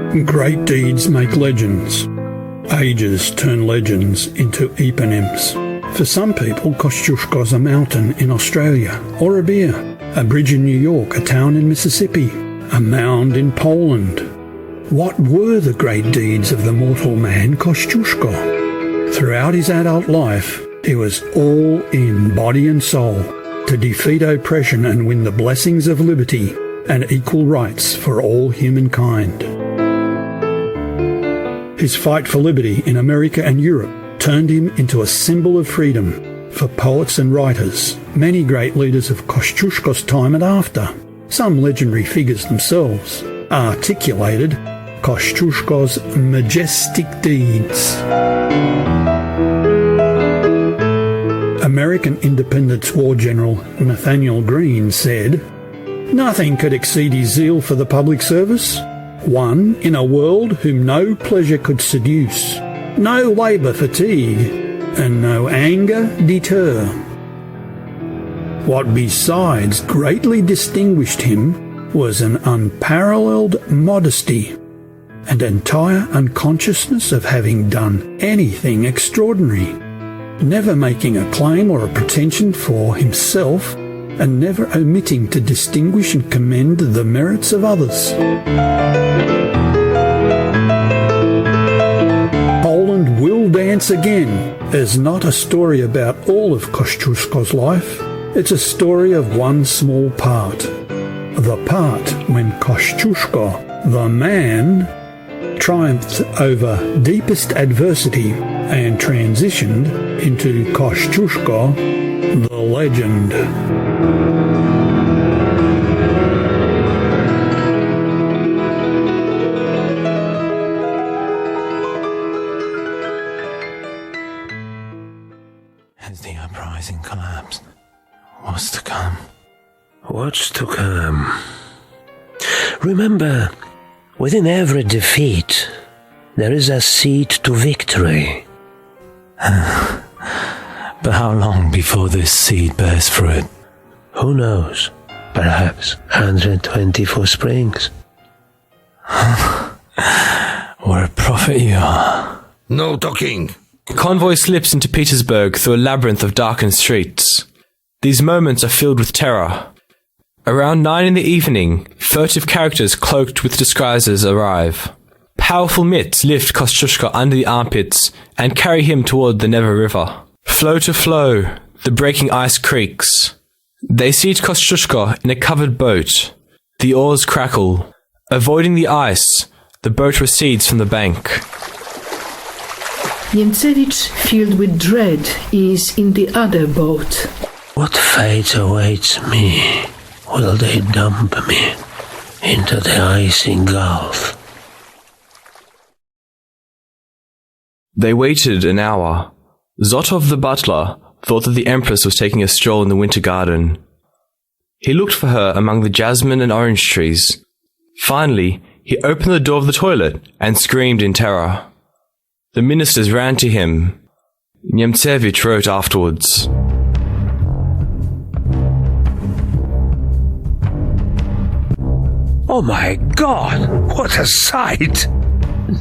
Great deeds make legends. Ages turn legends into eponyms. For some people, Kosciuszko's a mountain in Australia, or a beer, a bridge in New York, a town in Mississippi, a mound in Poland. What were the great deeds of the mortal man Kosciuszko? Throughout his adult life, he was all in body and soul to defeat oppression and win the blessings of liberty and equal rights for all humankind. His fight for liberty in America and Europe turned him into a symbol of freedom for poets and writers, many great leaders of Kosciuszko's time and after. Some legendary figures themselves articulated Kosciuszko's majestic deeds. American Independence War General Nathanael Greene said, "Nothing could exceed his zeal for the public service. One in a world whom no pleasure could seduce, no labour fatigue, and no anger deter." What besides greatly distinguished him was an unparalleled modesty and entire unconsciousness of having done anything extraordinary, never making a claim or a pretension for himself, and never omitting to distinguish and commend the merits of others. Poland Will Dance Again is not a story about all of Kosciuszko's life. It's a story of one small part. The part when Kosciuszko, the man, triumphed over deepest adversity and transitioned into Kosciuszko, the legend. Has the uprising collapsed? What's to come? What's to come? Remember, within every defeat, there is a seed to victory. But how long before this seed bears fruit? Who knows? Perhaps 124 springs. What a prophet you are. No talking. The convoy slips into Petersburg through a labyrinth of darkened streets. These moments are filled with terror. Around 9 in the evening, furtive characters cloaked with disguises arrive. Powerful mitts lift Kosciuszko under the armpits and carry him toward the Neva River. Floe to floe, the breaking ice creaks. They seat Kosciuszko in a covered boat. The oars crackle. Avoiding the ice, the boat recedes from the bank. Niemcewicz, filled with dread, is in the other boat. What fate awaits me? Will they dump me into the icy gulf? They waited an hour. Zotov the butler thought that the Empress was taking a stroll in the winter garden. He looked for her among the jasmine and orange trees. Finally, he opened the door of the toilet and screamed in terror. The ministers ran to him. Niemcewicz wrote afterwards, Oh my God, what a sight!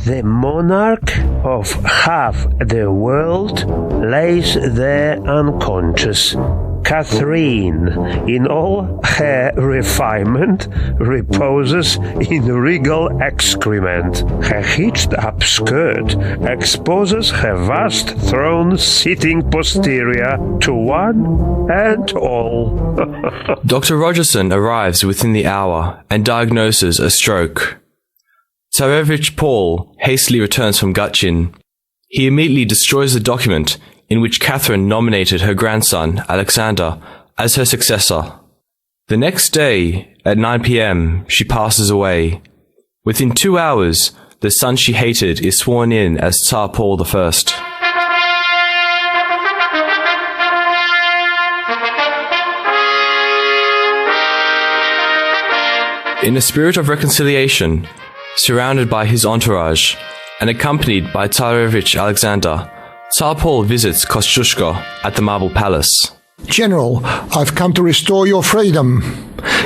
The monarch of half the world lays there unconscious. Catherine, in all her refinement, reposes in regal excrement. Her hitched-up skirt exposes her vast throne sitting posterior to one and all. Dr. Rogerson arrives within the hour and diagnoses a stroke. Tsarevich Paul hastily returns from Gutchin. He immediately destroys the document in which Catherine nominated her grandson, Alexander, as her successor. The next day, at 9 p.m., she passes away. Within 2 hours, the son she hated is sworn in as Tsar Paul I. In a spirit of reconciliation, surrounded by his entourage, and accompanied by Tsarevich Alexander, Tsar Paul visits Kosciuszko at the Marble Palace. General, I've come to restore your freedom.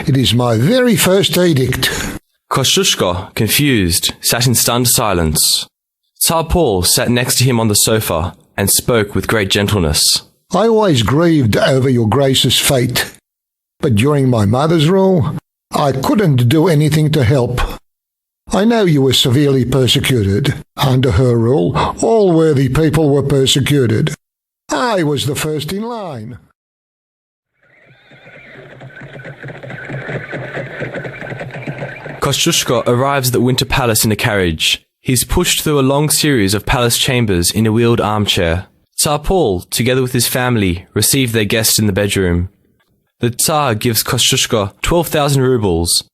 It is my very first edict. Kosciuszko, confused, sat in stunned silence. Tsar Paul sat next to him on the sofa and spoke with great gentleness. I always grieved over your Grace's fate, but during my mother's rule, I couldn't do anything to help. I know you were severely persecuted. Under her rule, all worthy people were persecuted. I was the first in line. Kosciuszko arrives at the Winter Palace in a carriage. He's pushed through a long series of palace chambers in a wheeled armchair. Tsar Paul, together with his family, receive their guests in the bedroom. The Tsar gives Kosciuszko 12,000 rubles,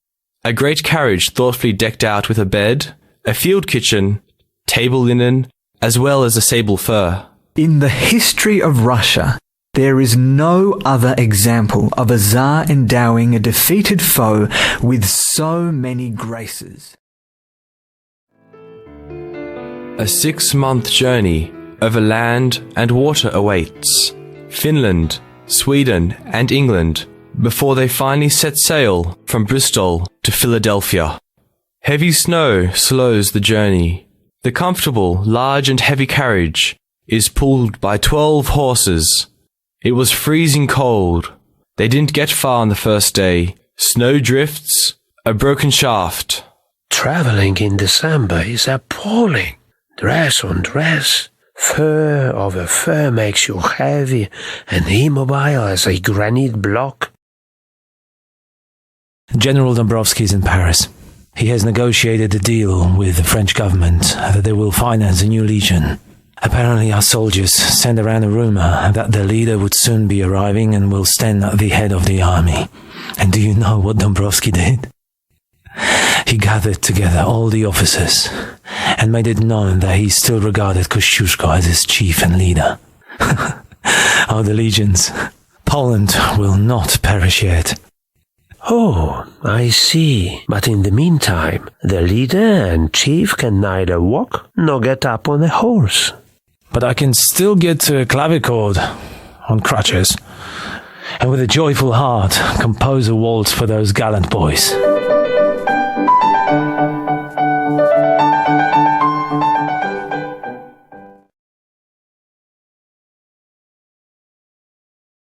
a great carriage thoughtfully decked out with a bed, a field kitchen, table linen, as well as a sable fur. In the history of Russia, there is no other example of a Tsar endowing a defeated foe with so many graces. A 6-month journey over land and water awaits Finland, Sweden, and England before they finally set sail from Bristol to Philadelphia. Heavy snow slows the journey. The comfortable, large and heavy carriage is pulled by 12 horses. It was freezing cold. They didn't get far on the first day. Snow drifts, a broken shaft. Traveling in December is appalling. Dress on dress. Fur over fur makes you heavy and immobile as a granite block. General Dąbrowski is in Paris. He has negotiated a deal with the French government that they will finance a new legion. Apparently our soldiers sent around a rumor that their leader would soon be arriving and will stand at the head of the army. And do you know what Dąbrowski did? He gathered together all the officers and made it known that he still regarded Kosciuszko as his chief and leader. Oh, the legions. Poland will not perish yet. Oh, I see. But in the meantime, the leader and chief can neither walk nor get up on a horse. But I can still get to a clavichord on crutches, and with a joyful heart compose a waltz for those gallant boys.